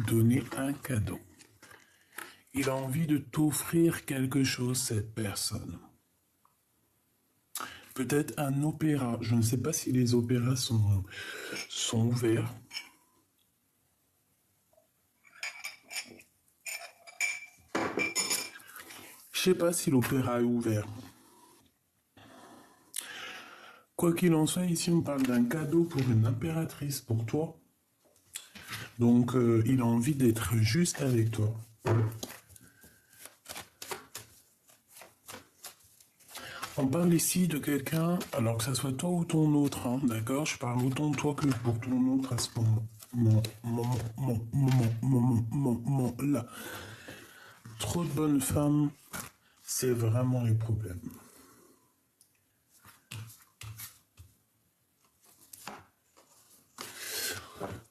donner un cadeau. Il a envie de t'offrir quelque chose, cette personne. Peut-être un opéra. Je ne sais pas si les opéras sont ouverts. Je sais pas si l'opéra est ouvert. Quoi qu'il en soit, ici on parle d'un cadeau pour une impératrice, pour toi. Donc il a envie d'être juste avec toi. On parle ici de quelqu'un, alors que ça soit toi ou ton autre, hein, d'accord? Je parle autant de toi que pour ton autre à ce moment-là. Trop de bonnes femmes, c'est vraiment les problèmes.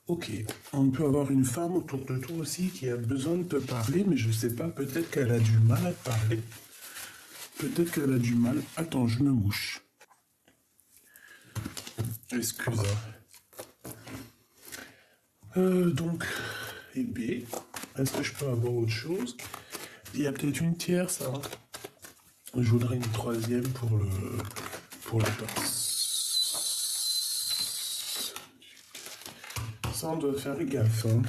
Ok, on peut avoir une femme autour de toi aussi qui a besoin de te parler, mais je sais pas, peut-être qu'elle a du mal à te parler. Peut-être qu'elle a du mal. Attends, je me mouche. Excuse. Donc, et B, est-ce que je peux avoir autre chose? Il y a peut-être une tierce, hein. Je voudrais une troisième pour la torse. Ça, on doit faire gaffe, hein.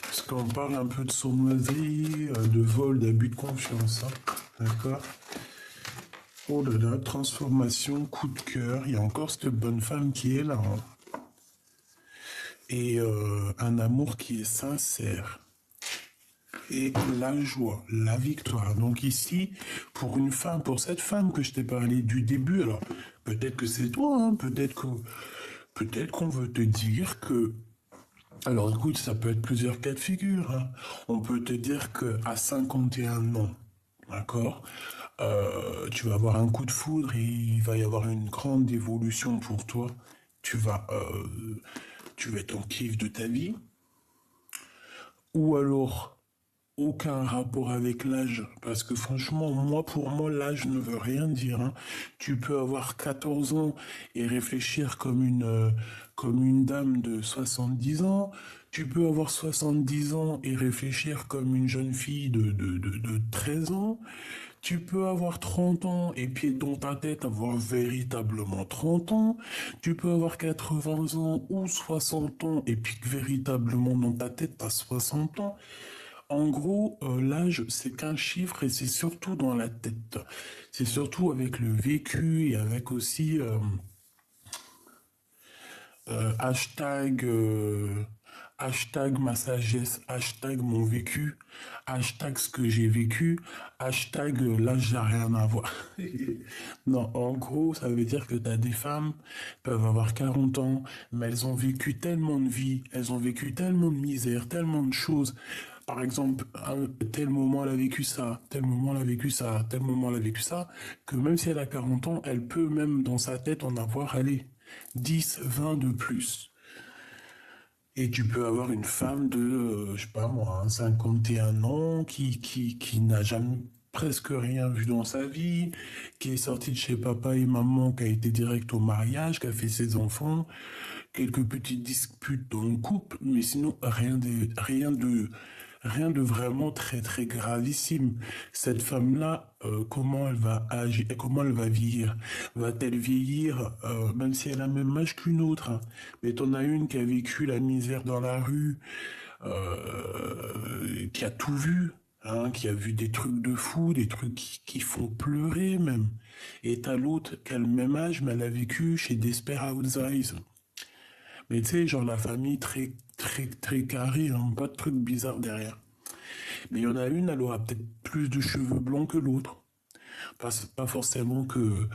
Parce qu'on parle un peu de sournoiserie, de vol, d'abus de confiance, hein. D'accord? Oh là là, transformation, coup de cœur. Il y a encore cette bonne femme qui est là, hein. Et un amour qui est sincère. Et la joie, la victoire. Donc ici, pour une femme, pour cette femme que je t'ai parlé du début, alors peut-être que c'est toi, hein, peut-être qu'on veut te dire que. Alors écoute, ça peut être plusieurs cas de figure, hein. On peut te dire que à 51 ans, d'accord, tu vas avoir un coup de foudre et il va y avoir une grande évolution pour toi. Tu vas être en kiff de ta vie. Ou alors, aucun rapport avec l'âge, parce que franchement, pour moi, l'âge ne veut rien dire, hein. Tu peux avoir 14 ans et réfléchir comme une dame de 70 ans. Tu peux avoir 70 ans et réfléchir comme une jeune fille de 13 ans. Tu peux avoir 30 ans et puis dans ta tête avoir véritablement 30 ans. Tu peux avoir 80 ans ou 60 ans et puis que véritablement dans ta tête t'as 60 ans. En gros, l'âge, c'est qu'un chiffre et c'est surtout dans la tête. C'est surtout avec le vécu et avec aussi hashtag, hashtag ma sagesse, hashtag mon vécu, hashtag ce que j'ai vécu, hashtag l'âge n'a rien à voir. Non, en gros, ça veut dire que t'as des femmes peuvent avoir 40 ans, mais elles ont vécu tellement de vie, elles ont vécu tellement de misère, tellement de choses. Par exemple, à tel moment elle a vécu ça, tel moment elle a vécu ça, tel moment elle a vécu ça, que même si elle a 40 ans, elle peut même dans sa tête en avoir, allez, 10, 20 de plus. Et tu peux avoir une femme de, je sais pas moi, hein, 51 ans qui n'a jamais presque rien vu dans sa vie, qui est sortie de chez papa et maman, qui a été direct au mariage, qui a fait ses enfants, quelques petites disputes dans le couple, mais sinon rien de vraiment très très gravissime. Cette femme-là, comment elle va agir, comment elle va vieillir? Va-t-elle vieillir, même si elle a le même âge qu'une autre, hein? Mais t'en as une qui a vécu la misère dans la rue, qui a tout vu, hein, qui a vu des trucs de fou, des trucs qui font pleurer même. Et t'as l'autre qui a le même âge, mais elle a vécu chez Desperate Housewives. Mais tu sais, genre la famille très, très, très carrée, hein, pas de trucs bizarres derrière. Mais il y en a une, elle aura peut-être plus de cheveux blonds que l'autre. Pas forcément que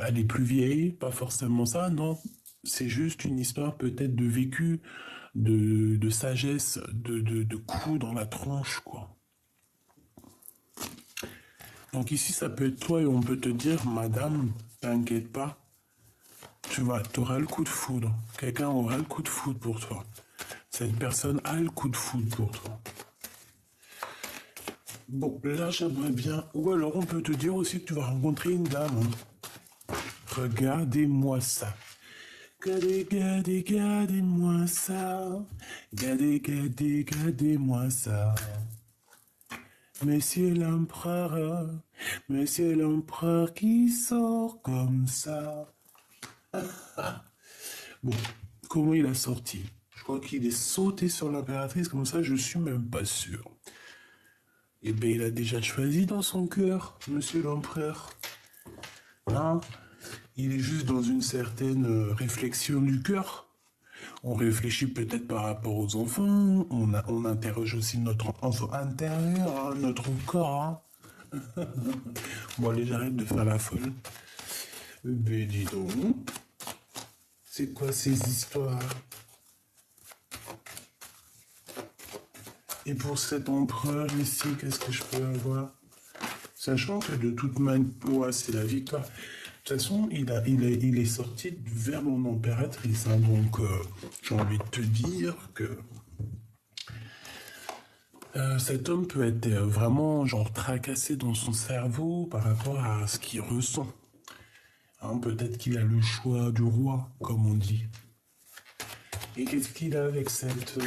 elle est plus vieille, pas forcément ça, non. C'est juste une histoire peut-être de vécu, de sagesse, de coups dans la tronche, quoi. Donc ici, ça peut être toi et on peut te dire, madame, t'inquiète pas, t'auras le coup de foudre. Quelqu'un aura le coup de foudre pour toi. Cette personne a le coup de foudre pour toi. Bon, là, j'aimerais bien... Ou alors, on peut te dire aussi que tu vas rencontrer une dame, hein. Regardez-moi ça. Regardez, regardez, regardez-moi ça. Regardez, regardez, regardez-moi ça. Monsieur l'empereur qui sort comme ça. Bon, comment il a sorti? Je crois qu'il est sauté sur l'impératrice, comme ça, je suis même pas sûr. Eh bien, il a déjà choisi dans son cœur, monsieur l'empereur. Hein? Il est juste dans une certaine réflexion du cœur. On réfléchit peut-être par rapport aux enfants, on interroge aussi notre enfant intérieur, hein, notre corps. Hein. Bon, allez, j'arrête de faire la folle. Ben, dis donc, c'est quoi ces histoires? Et pour cet empereur ici, qu'est-ce que je peux avoir? Sachant que de toute manière, ouais, c'est la victoire. De toute façon, il est sorti vers mon impératrice. Hein, donc, j'ai envie de te dire que cet homme peut être vraiment genre tracassé dans son cerveau par rapport à ce qu'il ressent. Hein, peut-être qu'il a le choix du roi, comme on dit. Et qu'est-ce qu'il a avec cette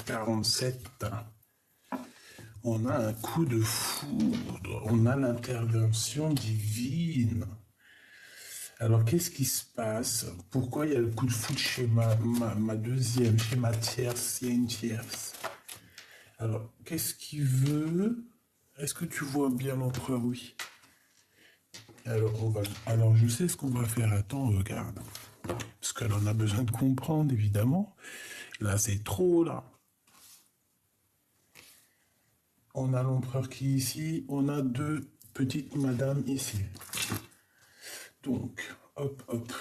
47? On a un coup de foudre, on a l'intervention divine. Alors, qu'est-ce qui se passe? Pourquoi il y a le coup de foudre chez ma deuxième, chez ma tierce? Il y a une tierce. Alors, qu'est-ce qu'il veut? Est-ce que tu vois bien l'empereur? Oui. Alors, je sais ce qu'on va faire. Attends, regarde. Parce qu'elle en a besoin de comprendre, évidemment. Là, c'est trop, là. On a l'empereur qui est ici. On a deux petites madames ici. Donc, hop, hop.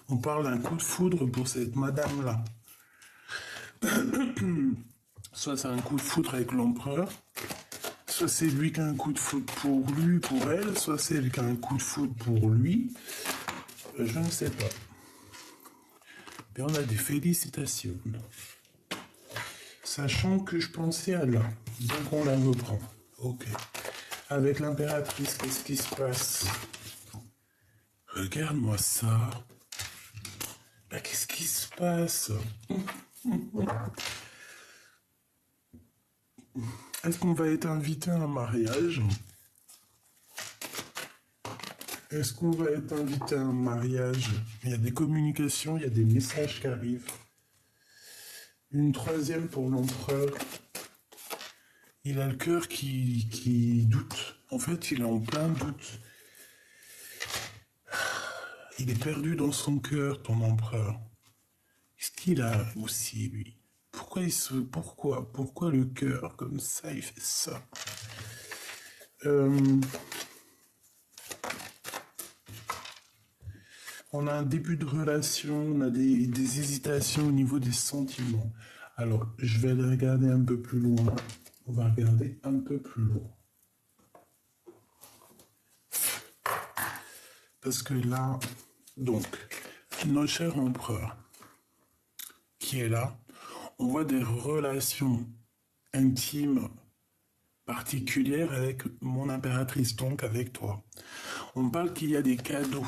On parle d'un coup de foudre pour cette madame-là. Soit c'est un coup de foudre avec l'empereur, soit c'est lui qui a un coup de foudre pour lui, pour elle, soit c'est elle qui a un coup de foudre pour lui. Je ne sais pas. Mais on a des félicitations. Sachant que je pensais à là. Donc on la reprend. Ok. Avec l'impératrice, qu'est-ce qui se passe? Regarde-moi ça. Bah, qu'est-ce qui se passe? Est-ce qu'on va être invité à un mariage? Est-ce qu'on va être invité à un mariage? Il y a des communications, il y a des messages qui arrivent. Une troisième pour l'empereur. Il a le cœur qui doute. En fait, il est en plein doute. Il est perdu dans son cœur, ton empereur. Qu'est-ce qu'il a aussi, lui? Pourquoi le cœur comme ça, il fait ça? On a un début de relation, on a des hésitations au niveau des sentiments. Alors, je vais aller regarder un peu plus loin. On va regarder un peu plus loin. Parce que là, donc, notre cher empereur, qui est là, on voit des relations intimes particulières avec mon impératrice, donc avec toi. On parle qu'il y a des cadeaux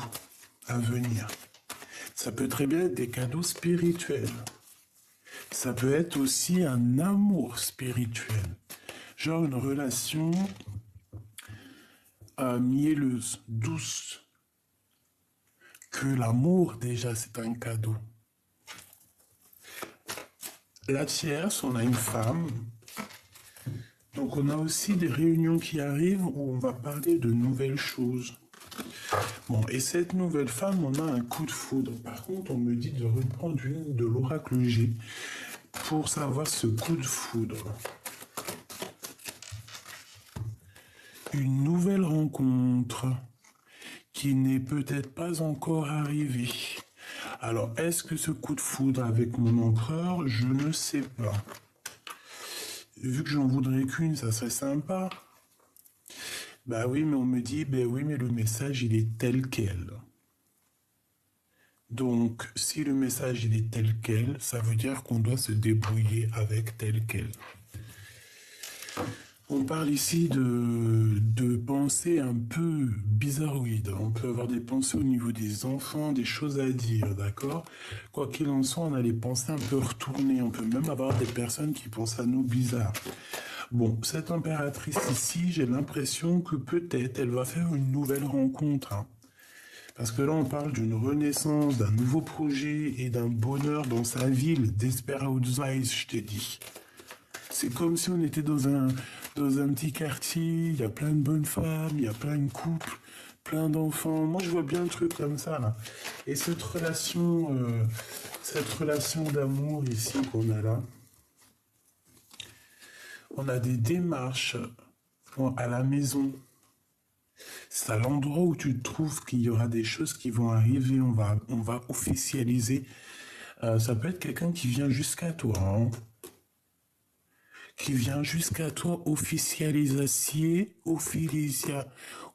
à venir. Ça peut très bien être des cadeaux spirituels. Ça peut être aussi un amour spirituel. Genre une relation mielleuse, douce. Que l'amour, déjà, c'est un cadeau. La tierce, on a une femme. Donc on a aussi des réunions qui arrivent où on va parler de nouvelles choses. Bon, et cette nouvelle femme, on a un coup de foudre. Par contre, on me dit de reprendre une de l'oracle G pour savoir ce coup de foudre. Une nouvelle rencontre qui n'est peut-être pas encore arrivée. Alors, est-ce que ce coup de foudre avec mon empereur? Je ne sais pas. Vu que j'en voudrais qu'une, ça serait sympa. Bah oui, mais on me dit, bah oui, mais le message, il est tel quel. Donc, si le message, il est tel quel, ça veut dire qu'on doit se débrouiller avec tel quel. On parle ici de pensées un peu bizarroïdes. On peut avoir des pensées au niveau des enfants, des choses à dire, d'accord? Quoi qu'il en soit, on a des pensées un peu retournées. On peut même avoir des personnes qui pensent à nous bizarres. Bon, cette impératrice ici, j'ai l'impression que peut-être elle va faire une nouvelle rencontre, hein. Parce que là, on parle d'une renaissance, d'un nouveau projet et d'un bonheur dans sa ville, Desperate Eyes, je t'ai dit. C'est comme si on était dans un petit quartier, il y a plein de bonnes femmes, il y a plein de couples, plein d'enfants. Moi, je vois bien un truc comme ça, là. Et cette relation d'amour ici qu'on a là, on a des démarches à la maison. C'est à l'endroit où tu trouves qu'il y aura des choses qui vont arriver, on va officialiser. Ça peut être quelqu'un qui vient jusqu'à toi, hein. Qui vient jusqu'à toi, officialisation, officialisation,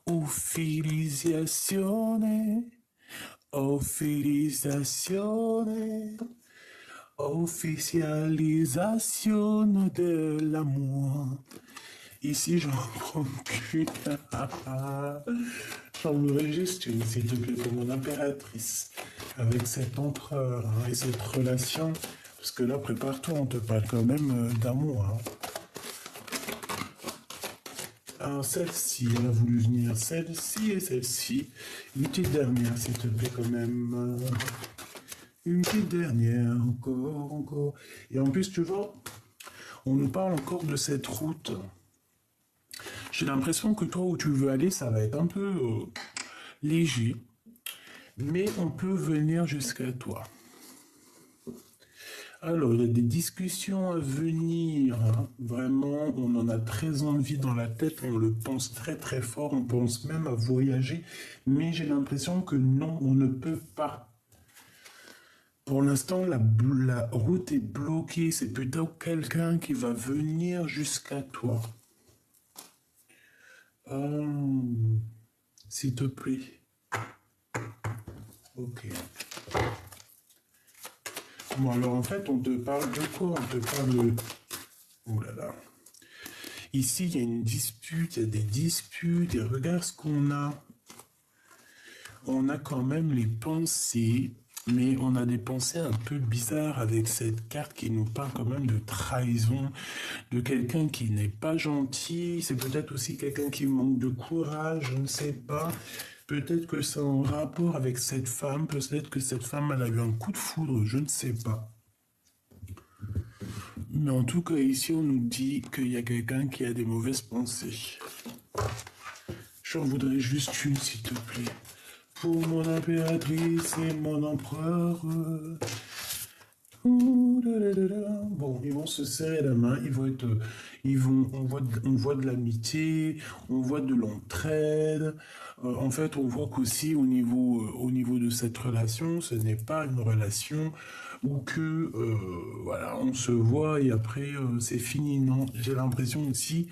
officialisation de l'amour. Ici, j'en prends qu'une. J'en voudrais juste une, s'il te plaît, pour mon impératrice. Avec cet empereur, hein, et cette relation. Parce que là, prépare-toi, on te parle quand même d'amour, hein. Alors, celle-ci, elle a voulu venir. Celle-ci et celle-ci. Une petite dernière, s'il te plaît, quand même. Une petite dernière, encore. Et en plus, tu vois, on nous parle encore de cette route. J'ai l'impression que toi, où tu veux aller, ça va être un peu léger. Mais on peut venir jusqu'à toi. Alors, il y a des discussions à venir, hein. Vraiment, on en a très envie dans la tête, on le pense très très fort, on pense même à voyager, mais j'ai l'impression que non, on ne peut pas. Pour l'instant, la route est bloquée, c'est plutôt quelqu'un qui va venir jusqu'à toi. S'il te plaît. Ok. Bon, alors en fait, on te parle de quoi? On te parle de... Oh là là. Ici, il y a une dispute, il y a des disputes, et regarde ce qu'on a. On a quand même les pensées, mais on a des pensées un peu bizarres avec cette carte qui nous parle quand même de trahison, de quelqu'un qui n'est pas gentil. C'est peut-être aussi quelqu'un qui manque de courage, je ne sais pas. Peut-être que c'est en rapport avec cette femme, peut-être que cette femme, elle a eu un coup de foudre, je ne sais pas. Mais en tout cas, ici, on nous dit qu'il y a quelqu'un qui a des mauvaises pensées. J'en voudrais juste une, s'il te plaît. Pour mon impératrice et mon empereur. Bon, ils vont se serrer la main, on voit de l'amitié, on voit de l'entraide. En fait, on voit qu'aussi au niveau de cette relation, ce n'est pas une relation où voilà, on se voit et après c'est fini. Non, j'ai l'impression aussi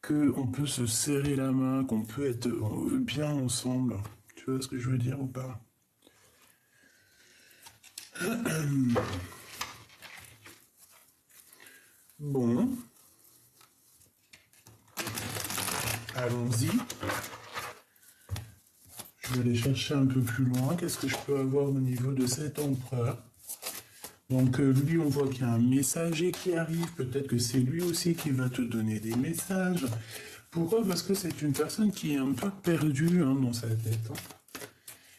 qu'on peut se serrer la main, qu'on peut être bien ensemble. Tu vois ce que je veux dire ou pas? Bon, allons-y. Je vais aller chercher un peu plus loin. Qu'est-ce que je peux avoir au niveau de cet empereur? Donc lui, on voit qu'il y a un messager qui arrive. Peut-être que c'est lui aussi qui va te donner des messages. Pourquoi? Parce que c'est une personne qui est un peu perdue, hein, dans sa tête, hein.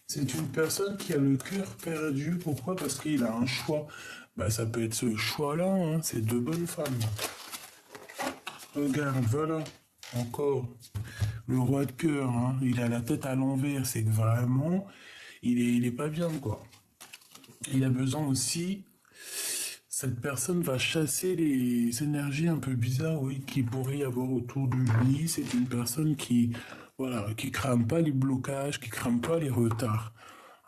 C'est une personne qui a le cœur perdu. Pourquoi? Parce qu'il a un choix. Bah, ça peut être ce choix-là, hein. C'est deux bonnes femmes. Regarde, voilà, encore le roi de cœur, hein. Il a la tête à l'envers. C'est que vraiment, il est pas bien, quoi. Il a besoin aussi. Cette personne va chasser les énergies un peu bizarres, oui, qui pourrait y avoir autour de lui. C'est une personne qui, voilà, qui crame pas les blocages, qui crame pas les retards,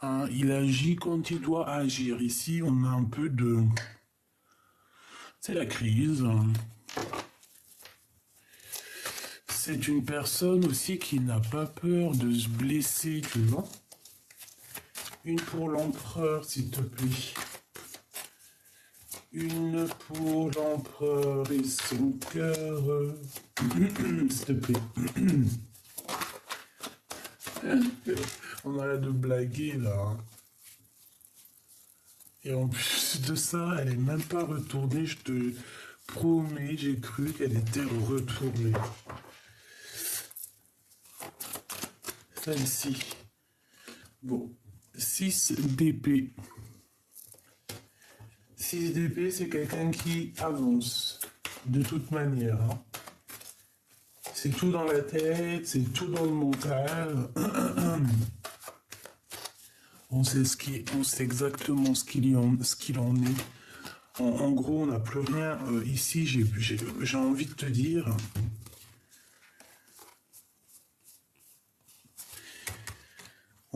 hein. Il agit quand il doit agir. Ici, on a un peu de... C'est la crise, hein. C'est une personne aussi qui n'a pas peur de se blesser, tu vois. Une pour l'empereur, s'il te plaît. Une pour l'empereur et son cœur. S'il te plaît. On arrête de blaguer là. Hein. Et en plus de ça, elle est même pas retournée. Je te promets, j'ai cru qu'elle était retournée. Celle-ci. Bon. 6 d'épée. 6 d'épée, c'est quelqu'un qui avance. De toute manière. Hein. C'est tout dans la tête, c'est tout dans le mental. On sait exactement ce qu'il en est. En gros, on n'a plus rien. Ici, j'ai envie de te dire.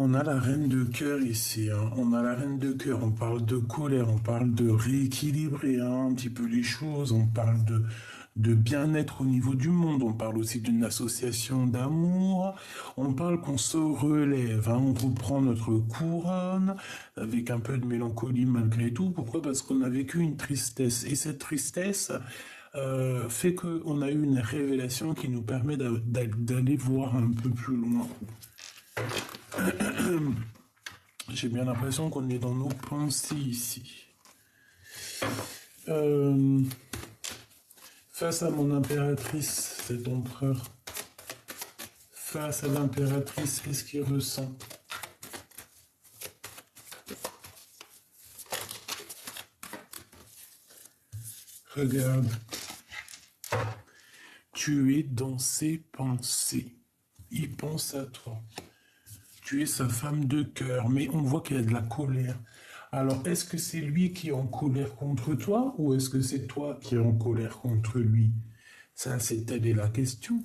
On a la reine de cœur ici. Hein. On a la reine de cœur. On parle de colère. On parle de rééquilibrer un petit peu les choses. On parle de bien-être au niveau du monde. On parle aussi d'une association d'amour. On parle qu'on se relève. Hein. On reprend notre couronne avec un peu de mélancolie malgré tout. Pourquoi? Parce qu'on a vécu une tristesse. Et cette tristesse fait qu'on a eu une révélation qui nous permet d'aller voir un peu plus loin. J'ai bien l'impression qu'on est dans nos pensées ici. Face à mon impératrice, cet empereur. Face à l'impératrice, qu'est-ce qu'il ressent? Regarde. Tu es dans ses pensées. Il pense à toi. Tu es sa femme de cœur, mais on voit qu'il y a de la colère. Alors, est-ce que c'est lui qui est en colère contre toi ou est-ce que c'est toi qui es en colère contre lui? Ça, c'est telle est la question.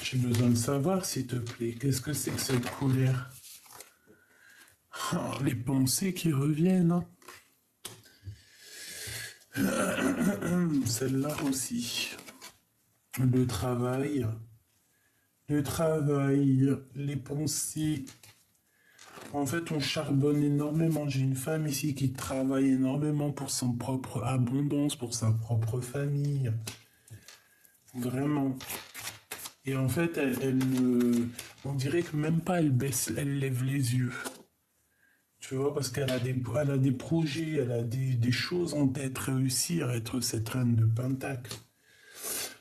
J'ai besoin de savoir, s'il te plaît, qu'est-ce que c'est que cette colère? Oh, les pensées qui reviennent. Hein. Celle-là aussi. Le travail, les pensées. En fait, on charbonne énormément. J'ai une femme ici qui travaille énormément pour son propre abondance, pour sa propre famille. Vraiment. Et en fait, on dirait que même pas elle lève les yeux. Tu vois, parce qu'elle a des projets, elle a des choses en tête, réussir à être cette reine de Pentacle.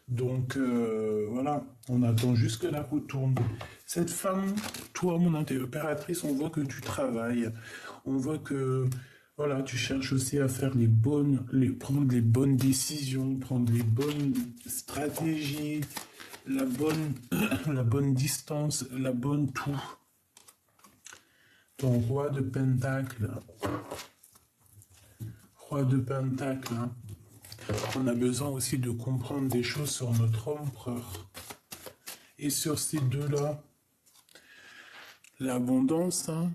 Donc voilà, on attend juste que la roue tourne. Cette femme, toi, mon impératrice, on voit que tu travailles. On voit que voilà, tu cherches aussi à faire prendre les bonnes décisions, prendre les bonnes stratégies, la bonne distance, la bonne tout. Ton roi de Pentacle. Roi de Pentacle. Hein. On a besoin aussi de comprendre des choses sur notre empereur. Et sur ces deux-là, l'abondance, hein,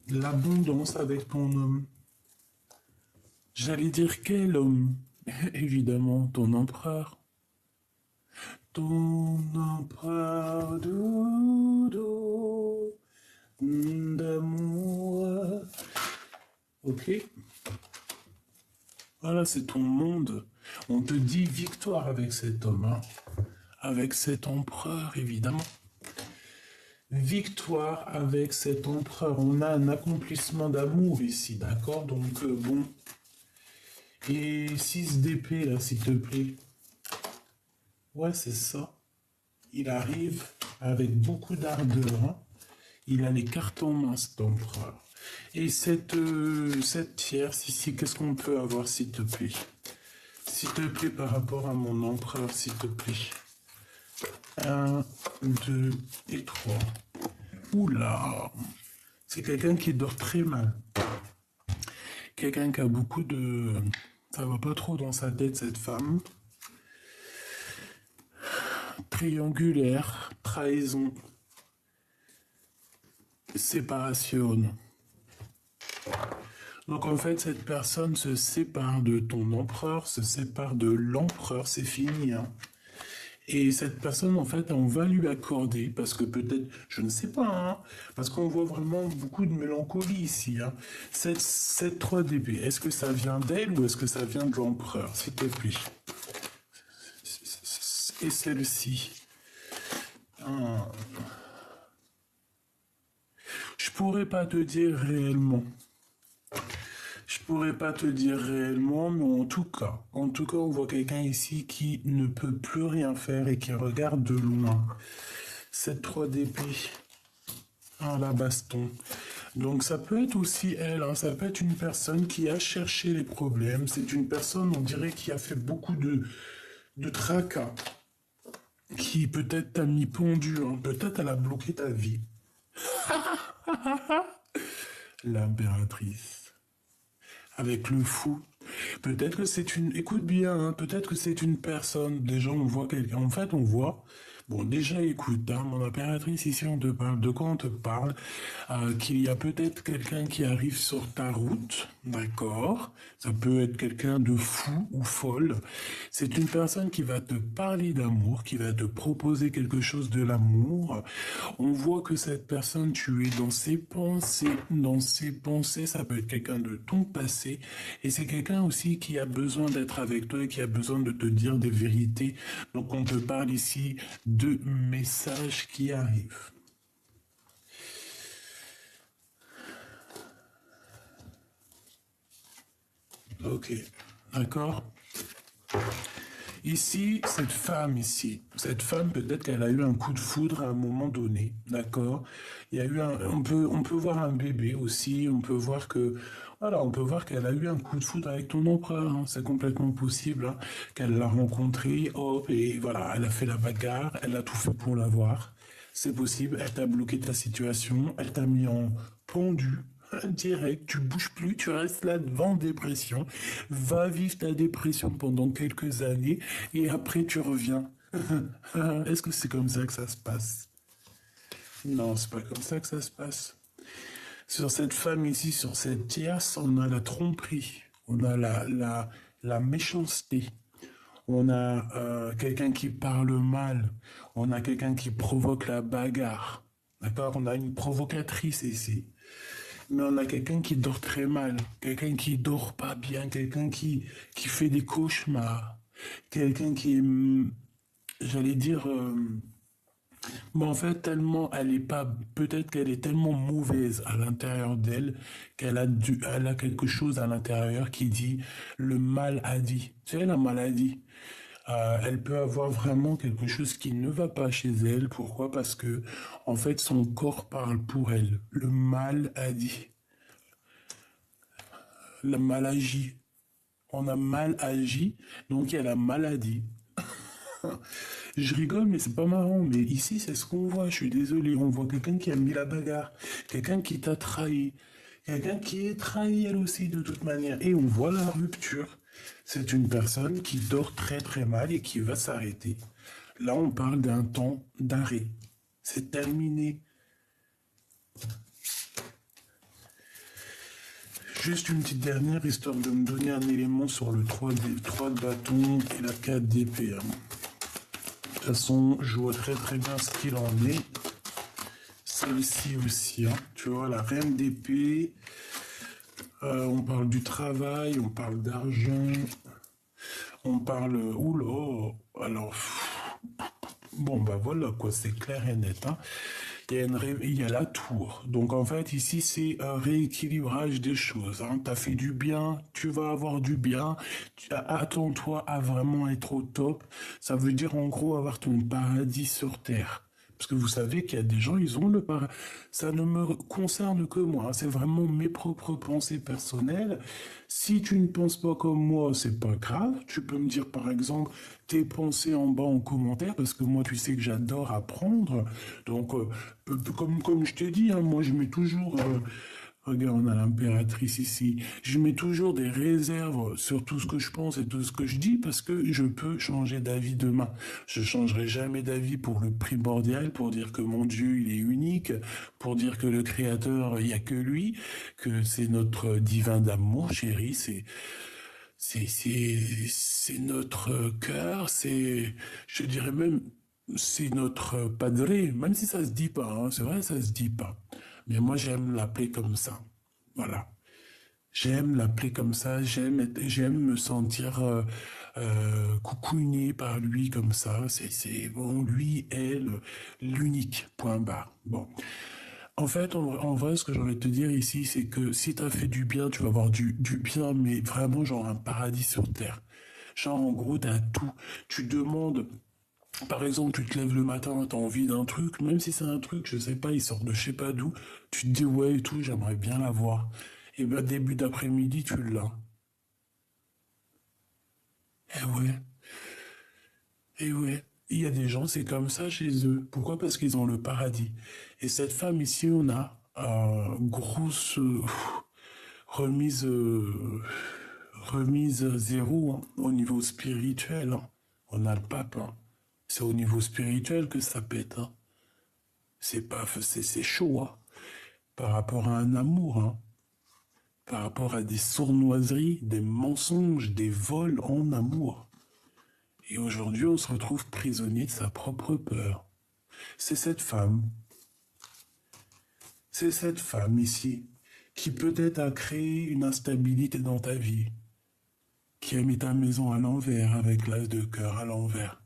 l'abondance avec ton homme. J'allais dire quel homme? Évidemment, ton empereur. Ton empereur doudou d'amour. Ok? Voilà, c'est ton monde. On te dit victoire avec cet homme, hein. Avec cet empereur, évidemment. Victoire avec cet empereur. On a un accomplissement d'amour ici, d'accord? Donc, bon. Et 6 d'épée, là, s'il te plaît. Ouais, c'est ça. Il arrive avec beaucoup d'ardeur, hein. Il a les cartes en main, cet empereur. Et cette tierce ici, qu'est-ce qu'on peut avoir, s'il te plaît? S'il te plaît, par rapport à mon empereur, s'il te plaît. 1, 2 et 3. Oula! C'est quelqu'un qui dort très mal. Quelqu'un qui a beaucoup de... Ça va pas trop dans sa tête, cette femme. Triangulaire, trahison, séparation. Donc en fait, cette personne se sépare de ton empereur, se sépare de l'empereur, c'est fini. Hein. Et cette personne, en fait, on va lui accorder, parce que peut-être, je ne sais pas, hein, parce qu'on voit vraiment beaucoup de mélancolie ici. Hein. Cette 3 d'épée, est-ce que ça vient d'elle ou est-ce que ça vient de l'empereur, s'il te plaît? Et celle-ci. Ah, je pourrais pas te dire réellement. Je pourrais pas te dire réellement, mais en tout cas, on voit quelqu'un ici qui ne peut plus rien faire et qui regarde de loin. Cette 3 d'épée. Ah, la baston. Donc ça peut être aussi elle, hein, ça peut être une personne qui a cherché les problèmes. C'est une personne, on dirait, qui a fait beaucoup de tracas, qui peut-être t'a mis pendu, hein, peut-être elle a bloqué ta vie. L'impératrice. Avec le fou. Peut-être que c'est une... Écoute bien, hein, peut-être que c'est une personne. Déjà, on voit quelqu'un. En fait, on voit... Bon, déjà, écoute, hein, mon impératrice, ici, on te parle de quoi on te parle qu'il y a peut-être quelqu'un qui arrive sur ta route, d'accord? Ça peut être quelqu'un de fou ou folle. C'est une personne qui va te parler d'amour, qui va te proposer quelque chose de l'amour. On voit que cette personne, tu es dans ses pensées. Dans ses pensées, ça peut être quelqu'un de ton passé. Et c'est quelqu'un aussi qui a besoin d'être avec toi et qui a besoin de te dire des vérités. Donc on te parle ici de messages qui arrivent. Ok, d'accord. Ici, cette femme peut-être qu'elle a eu un coup de foudre à un moment donné, d'accord? Il y a eu on peut voir un bébé aussi, on peut voir que, voilà, on peut voir qu'elle a eu un coup de foudre avec ton empereur, hein, c'est complètement possible, hein, qu'elle l'a rencontré, hop, et voilà, elle a fait la bagarre, elle a tout fait pour l'avoir. C'est possible, elle t'a bloqué ta situation, elle t'a mis en pendu, direct, tu bouges plus, tu restes là devant dépression, va vivre ta dépression pendant quelques années et après tu reviens. Est-ce que c'est comme ça que ça se passe? Non, c'est pas comme ça que ça se passe. Sur cette femme ici, sur cette tierce, on a la tromperie, on a la méchanceté, on a quelqu'un qui parle mal, on a quelqu'un qui provoque la bagarre. D'accord? On a une provocatrice ici. Mais on a quelqu'un qui dort très mal, quelqu'un qui dort pas bien, quelqu'un qui fait des cauchemars, quelqu'un qui est, j'allais dire, bon, en fait, tellement elle est pas, peut-être qu'elle est tellement mauvaise à l'intérieur d'elle elle a quelque chose à l'intérieur qui dit le mal a dit. Tu sais, la maladie. Elle peut avoir vraiment quelque chose qui ne va pas chez elle. Pourquoi? Parce que, en fait, son corps parle pour elle. Le mal a dit. La mal agi. On a mal agi, donc il y a la maladie. Je rigole, mais c'est pas marrant. Mais ici, c'est ce qu'on voit. Je suis désolé. On voit quelqu'un qui a mis la bagarre, quelqu'un qui t'a trahi, quelqu'un qui est trahi elle aussi de toute manière. Et on voit la rupture. C'est une personne qui dort très très mal et qui va s'arrêter. Là, on parle d'un temps d'arrêt. C'est terminé. Juste une petite dernière, histoire de me donner un élément sur le 3 de bâton et la 4 d'épée. De toute façon, je vois très très bien ce qu'il en est. Celle-ci aussi, hein. Tu vois, la reine d'épée. On parle du travail, on parle d'argent, on parle... Oula, alors... Bon, bah voilà, quoi, c'est clair et net, hein. Il y a la tour. Donc en fait, ici, c'est un rééquilibrage des choses. Hein. Tu as fait du bien, tu vas avoir du bien. Attends-toi à vraiment être au top. Ça veut dire en gros avoir ton paradis sur Terre. Parce que vous savez qu'il y a des gens, ils ont le paradis. Ça ne me concerne que moi. Hein. C'est vraiment mes propres pensées personnelles. Si tu ne penses pas comme moi, c'est pas grave. Tu peux me dire par exemple tes pensées en bas en commentaire parce que moi tu sais que j'adore apprendre. Donc comme je t'ai dit, hein, moi je mets toujours regarde, on a l'impératrice ici. Je mets toujours des réserves sur tout ce que je pense et tout ce que je dis parce que je peux changer d'avis demain. Je changerai jamais d'avis pour le primordial, pour dire que mon Dieu, il est unique, pour dire que le Créateur, il n'y a que lui, que c'est notre divin d'amour, chérie. c'est notre cœur, je dirais même, c'est notre padré, même si ça se dit pas, hein, c'est vrai, ça se dit pas. Mais moi, j'aime l'appeler comme ça. Voilà. J'aime l'appeler comme ça, j'aime me sentir coucouné par lui comme ça. Bon, lui est l'unique, point barre. Bon. En fait, en vrai, ce que j'ai envie de te dire ici, c'est que si tu as fait du bien, tu vas avoir du bien, mais vraiment genre un paradis sur terre. Genre, en gros, tu as tout. Tu demandes, par exemple, tu te lèves le matin, tu as envie d'un truc, même si c'est un truc, je sais pas, il sort de je sais pas d'où, tu te dis ouais et tout, j'aimerais bien l'avoir. Et ben, début d'après-midi, tu l'as. Eh ouais, eh ouais. Il y a des gens, c'est comme ça chez eux. Pourquoi? Parce qu'ils ont le paradis. Et cette femme ici, on a grosse remise, remise zéro hein, au niveau spirituel. Hein. On a le pape. Hein. C'est au niveau spirituel que ça pète. Hein. C'est pas, c'est chaud. Hein. Par rapport à un amour. Hein. Par rapport à des sournoiseries, des mensonges, des vols en amour. Et aujourd'hui, on se retrouve prisonnier de sa propre peur. C'est cette femme, c'est cette femme ici, qui peut-être a créé une instabilité dans ta vie, qui a mis ta maison à l'envers avec l'as de cœur à l'envers,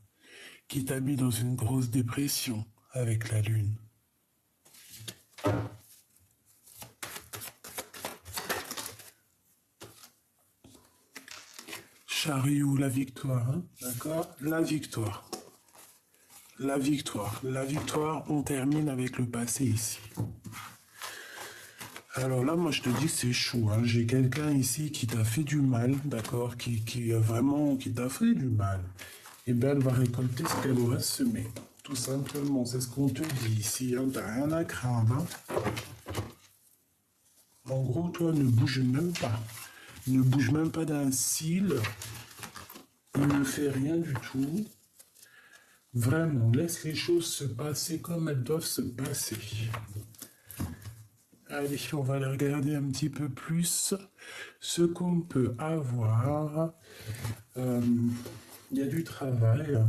qui t'a mis dans une grosse dépression avec la lune. Chariot, la victoire, hein, d'accord? La victoire. La victoire. La victoire, on termine avec le passé ici. Alors là, moi, je te dis que c'est chaud. Hein. J'ai quelqu'un ici qui t'a fait du mal, d'accord, qui a vraiment, qui t'a fait du mal. Et bien, elle va récolter ce qu'elle aura semé. Tout simplement, c'est ce qu'on te dit ici. Hein. T'as rien à craindre. Hein. En gros, toi, ne bouge même pas. Ne bouge même pas d'un cil. Ne fais rien du tout. Vraiment, laisse les choses se passer comme elles doivent se passer. Allez, on va aller regarder un petit peu plus ce qu'on peut avoir. Il y a du travail.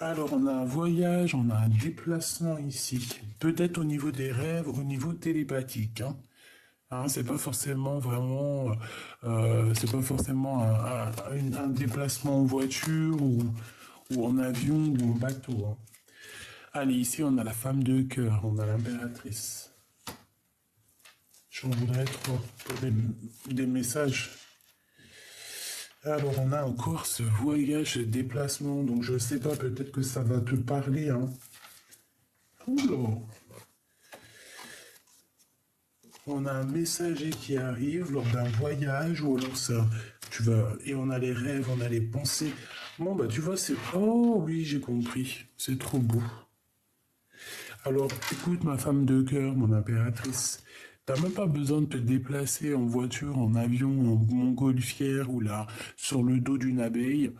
Alors, on a un voyage, on a un déplacement ici. Peut-être au niveau des rêves, au niveau télépathique. Hein. Hein, c'est pas forcément vraiment, c'est pas forcément un déplacement en voiture ou en avion ou en bateau. Hein. Allez, ici on a la femme de cœur, on a l'impératrice. J'en voudrais trop pour des messages. Alors on a encore ce voyage, ce déplacement, donc je sais pas, peut-être que ça va te parler. Hein. Oula. On a un messager qui arrive lors d'un voyage ou alors ça, tu vas, et on a les rêves, on a les pensées. Bon bah tu vois, c'est, oh oui, j'ai compris, c'est trop beau. Alors écoute ma femme de cœur, mon impératrice, t'as même pas besoin de te déplacer en voiture, en avion, en montgolfière ou là, sur le dos d'une abeille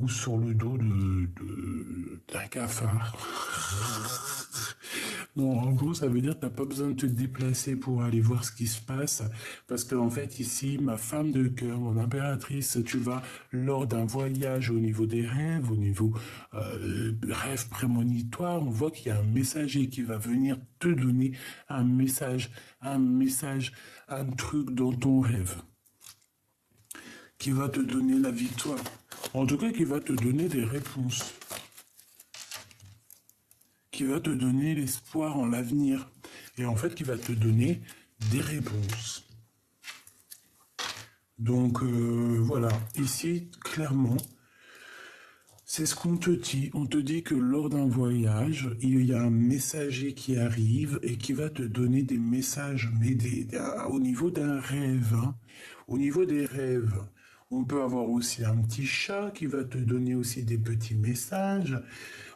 ou sur le dos d'un cafard. Non, en gros, ça veut dire que t'as pas besoin de te déplacer pour aller voir ce qui se passe. Parce qu'en fait, ici, ma femme de cœur, mon impératrice, tu vas, lors d'un voyage au niveau des rêves, au niveau rêve prémonitoire, on voit qu'il y a un messager qui va venir te donner un message, un truc dans ton rêve. Qui va te donner la victoire. En tout cas, qui va te donner des réponses. Qui va te donner l'espoir en l'avenir. Et en fait, qui va te donner des réponses. Donc, voilà. Ici, clairement, c'est ce qu'on te dit. On te dit que lors d'un voyage, il y a un messager qui arrive et qui va te donner des messages, mais au niveau d'un rêve. Hein. Au niveau des rêves. On peut avoir aussi un petit chat qui va te donner aussi des petits messages.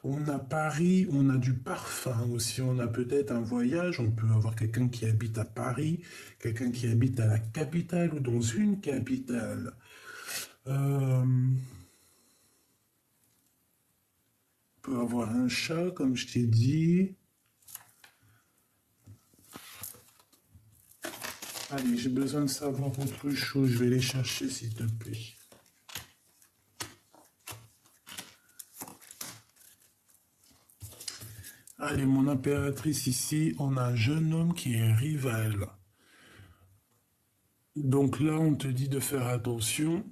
On a Paris, on a du parfum aussi, on a peut-être un voyage, on peut avoir quelqu'un qui habite à Paris, quelqu'un qui habite à la capitale ou dans une capitale. On peut avoir un chat, comme je t'ai dit. Allez, j'ai besoin de savoir autre chose. Je vais les chercher, s'il te plaît. Allez, mon impératrice, ici, on a un jeune homme qui est rival. Donc là, on te dit de faire attention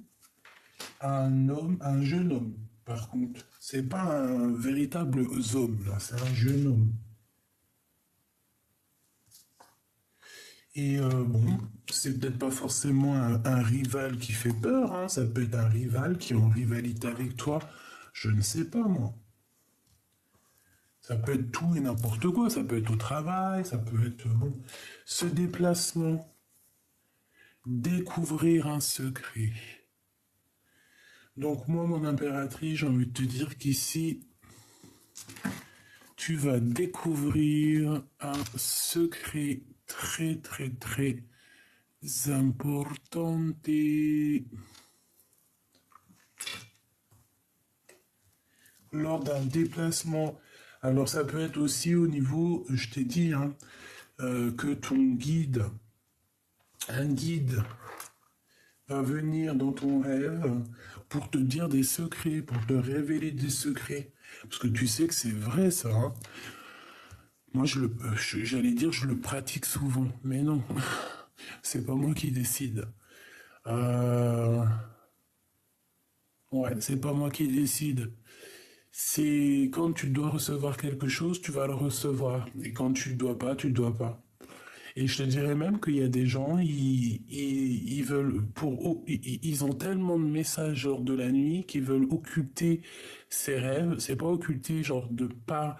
à un jeune homme. Par contre, c'est pas un véritable homme, là, c'est un jeune homme. Et bon, c'est peut-être pas forcément un rival qui fait peur, hein. Ça peut être un rival qui est en rivalité avec toi. Je ne sais pas, moi. Ça peut être tout et n'importe quoi. Ça peut être au travail, ça peut être, bon, ce déplacement, découvrir un secret. Donc moi, mon impératrice, j'ai envie de te dire qu'ici, tu vas découvrir un secret très, très, très important lors d'un déplacement. Alors ça peut être aussi au niveau, je t'ai dit, hein, que ton guide, un guide, va venir dans ton rêve pour te dire des secrets, pour te révéler des secrets. Parce que tu sais que c'est vrai ça, hein. Moi, j'allais dire, je le pratique souvent, mais non, c'est pas moi qui décide. Euh, ouais, c'est pas moi qui décide. C'est quand tu dois recevoir quelque chose, tu vas le recevoir. Et quand tu dois pas, tu dois pas. Et je te dirais même qu'il y a des gens, ils veulent, ils ont tellement de messages genre de la nuit qu'ils veulent occulter ces rêves. C'est pas occulter genre de pas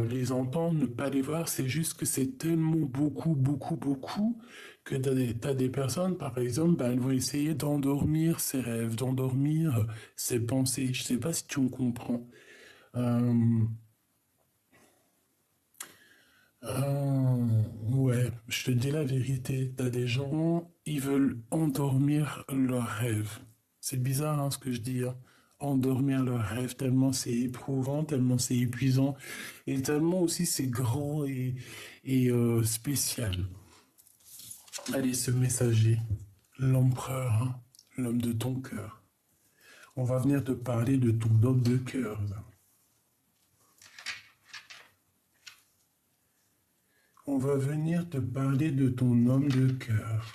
les entendre, ne pas les voir. C'est juste que c'est tellement beaucoup, beaucoup, beaucoup que t'as des personnes, par exemple, ben, elles vont essayer d'endormir ces rêves, d'endormir ces pensées. Je sais pas si tu me comprends. Euh, ouais, je te dis la vérité. T'as des gens, ils veulent endormir leurs rêves. C'est bizarre hein, ce que je dis. Hein. Endormir leurs rêves, tellement c'est éprouvant, tellement c'est épuisant, et tellement aussi c'est grand et spécial. Allez, ce messager, l'empereur, hein, l'homme de ton cœur. On va venir te parler de ton homme de cœur. Là. On va venir te parler de ton homme de cœur.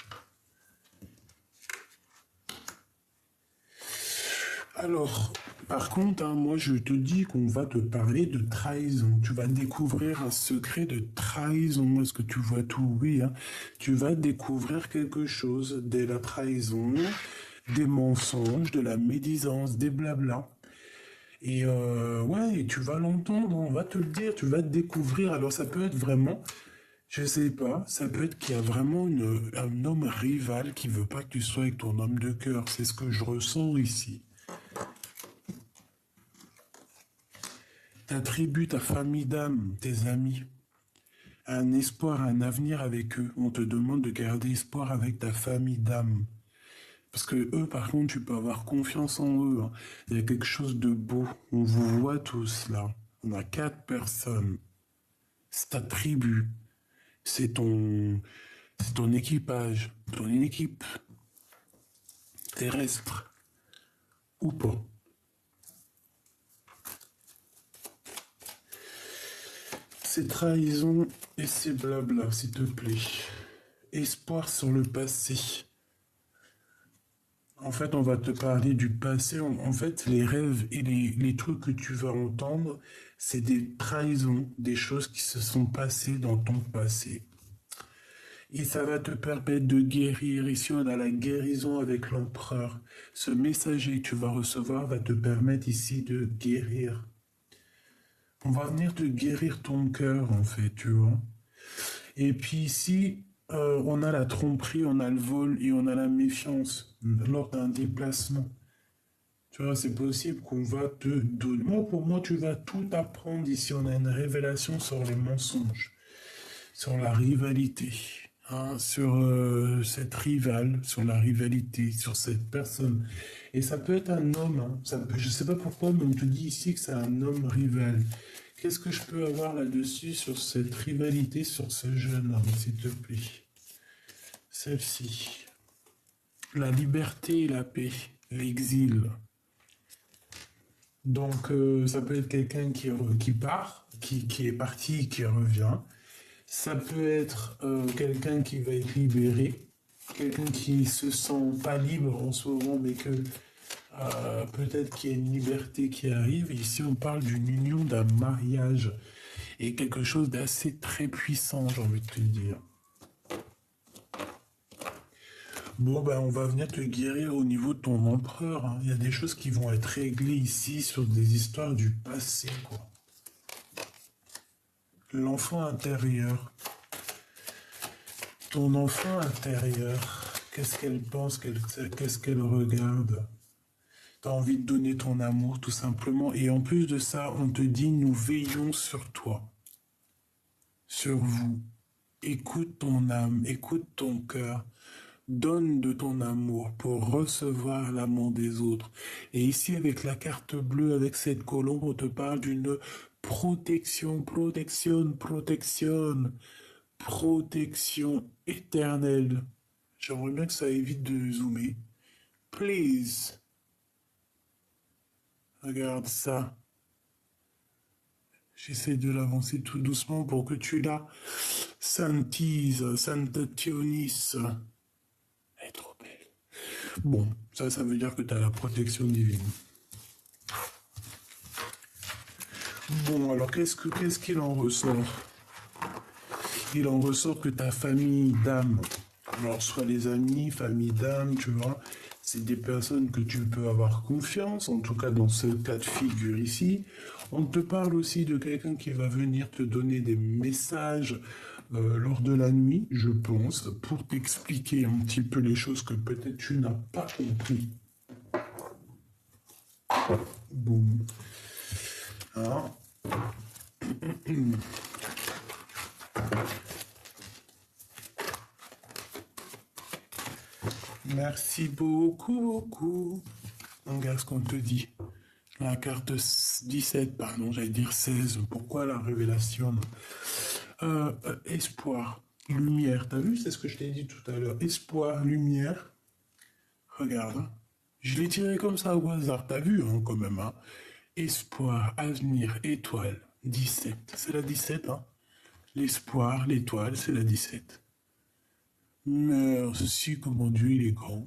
Alors, par contre, hein, moi je te dis qu'on va te parler de trahison. Tu vas découvrir un secret de trahison. Est-ce que tu vois tout? Oui, hein. Tu vas découvrir quelque chose de la trahison, des mensonges, de la médisance, des blablas. Et ouais, et tu vas l'entendre, on va te le dire, tu vas te découvrir. Alors ça peut être vraiment, je sais pas, ça peut être qu'il y a vraiment un homme rival qui veut pas que tu sois avec ton homme de cœur. C'est ce que je ressens ici. Ta tribu, ta famille d'âme, tes amis, un espoir, un avenir avec eux. On te demande de garder espoir avec ta famille d'âme. Parce que eux, par contre, tu peux avoir confiance en eux. Hein. Il y a quelque chose de beau. On vous voit tous là. On a 4 personnes. C'est ta tribu. C'est ton équipage, ton équipe terrestre ou pas. C'est trahison et c'est blabla, s'il te plaît. Espoir sur le passé. En fait, on va te parler du passé. En fait, les rêves et les trucs que tu vas entendre, c'est des trahisons, des choses qui se sont passées dans ton passé. Et ça va te permettre de guérir. Ici, on a la guérison avec l'empereur. Ce messager que tu vas recevoir va te permettre ici de guérir. On va venir te guérir ton cœur, en fait, tu vois. Et puis ici, on a la tromperie, on a le vol et on a la méfiance lors d'un déplacement. Tu vois, c'est possible qu'on va te donner. Moi, pour moi, tu vas tout apprendre ici. On a une révélation sur les mensonges, sur la rivalité, hein, sur cette rivale, sur la rivalité, sur cette personne. Et ça peut être un homme. Hein, je ne sais pas pourquoi, mais on te dit ici que c'est un homme rival. Qu'est-ce que je peux avoir là-dessus sur cette rivalité, sur ce jeune homme, s'il te plaît? celle-ci. La liberté et la paix, l'exil. Donc, ça peut être quelqu'un qui part, qui est parti, qui revient. Ça peut être quelqu'un qui va être libéré, quelqu'un qui se sent pas libre en ce moment, mais que peut-être qu'il y a une liberté qui arrive. Ici, on parle d'une union, d'un mariage, et quelque chose d'assez très puissant, j'ai envie de te dire. Bon, ben, on va venir te guérir au niveau de ton empereur, hein. Il y a des choses qui vont être réglées ici sur des histoires du passé, quoi. L'enfant intérieur. Ton enfant intérieur, qu'est-ce qu'elle pense, qu'est-ce qu'elle regarde? T'as envie de donner ton amour, tout simplement. Et en plus de ça, on te dit, nous veillons sur toi, sur vous. Écoute ton âme, écoute ton cœur. Donne de ton amour pour recevoir l'amour des autres. Et ici, avec la carte bleue, avec cette colombe, on te parle d'une protection, protection éternelle. J'aimerais bien que ça évite de zoomer. Please. Regarde ça. J'essaie de l'avancer tout doucement pour que tu la saintises, sanctionis. Elle est trop belle. Bon, ça veut dire que tu as la protection divine. Bon, alors qu'est-ce qu'il en ressort? Il en ressort que ta famille d'âme, alors soit les amis, famille d'âme, tu vois, c'est des personnes que tu peux avoir confiance, en tout cas dans ce cas de figure ici. On te parle aussi de quelqu'un qui va venir te donner des messages lors de la nuit, je pense, pour t'expliquer un petit peu les choses que peut-être tu n'as pas compris. Boum. Hein? Merci beaucoup. Regarde ce qu'on te dit. La carte 17, pardon, j'allais dire 16. Pourquoi la révélation? Espoir, lumière. T'as vu, c'est ce que je t'ai dit tout à l'heure. Espoir, lumière. Regarde. Hein. Je l'ai tiré comme ça au hasard. T'as vu, hein, quand même. Hein. Espoir, avenir, étoile. 17. C'est la 17, hein. L'espoir, l'étoile, c'est la 17. Merci, comment Dieu, il est grand.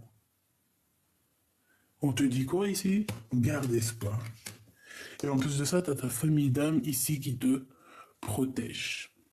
On te dit quoi ici? Garde espoir. Et en plus de ça, tu as ta famille d'âme ici qui te protège.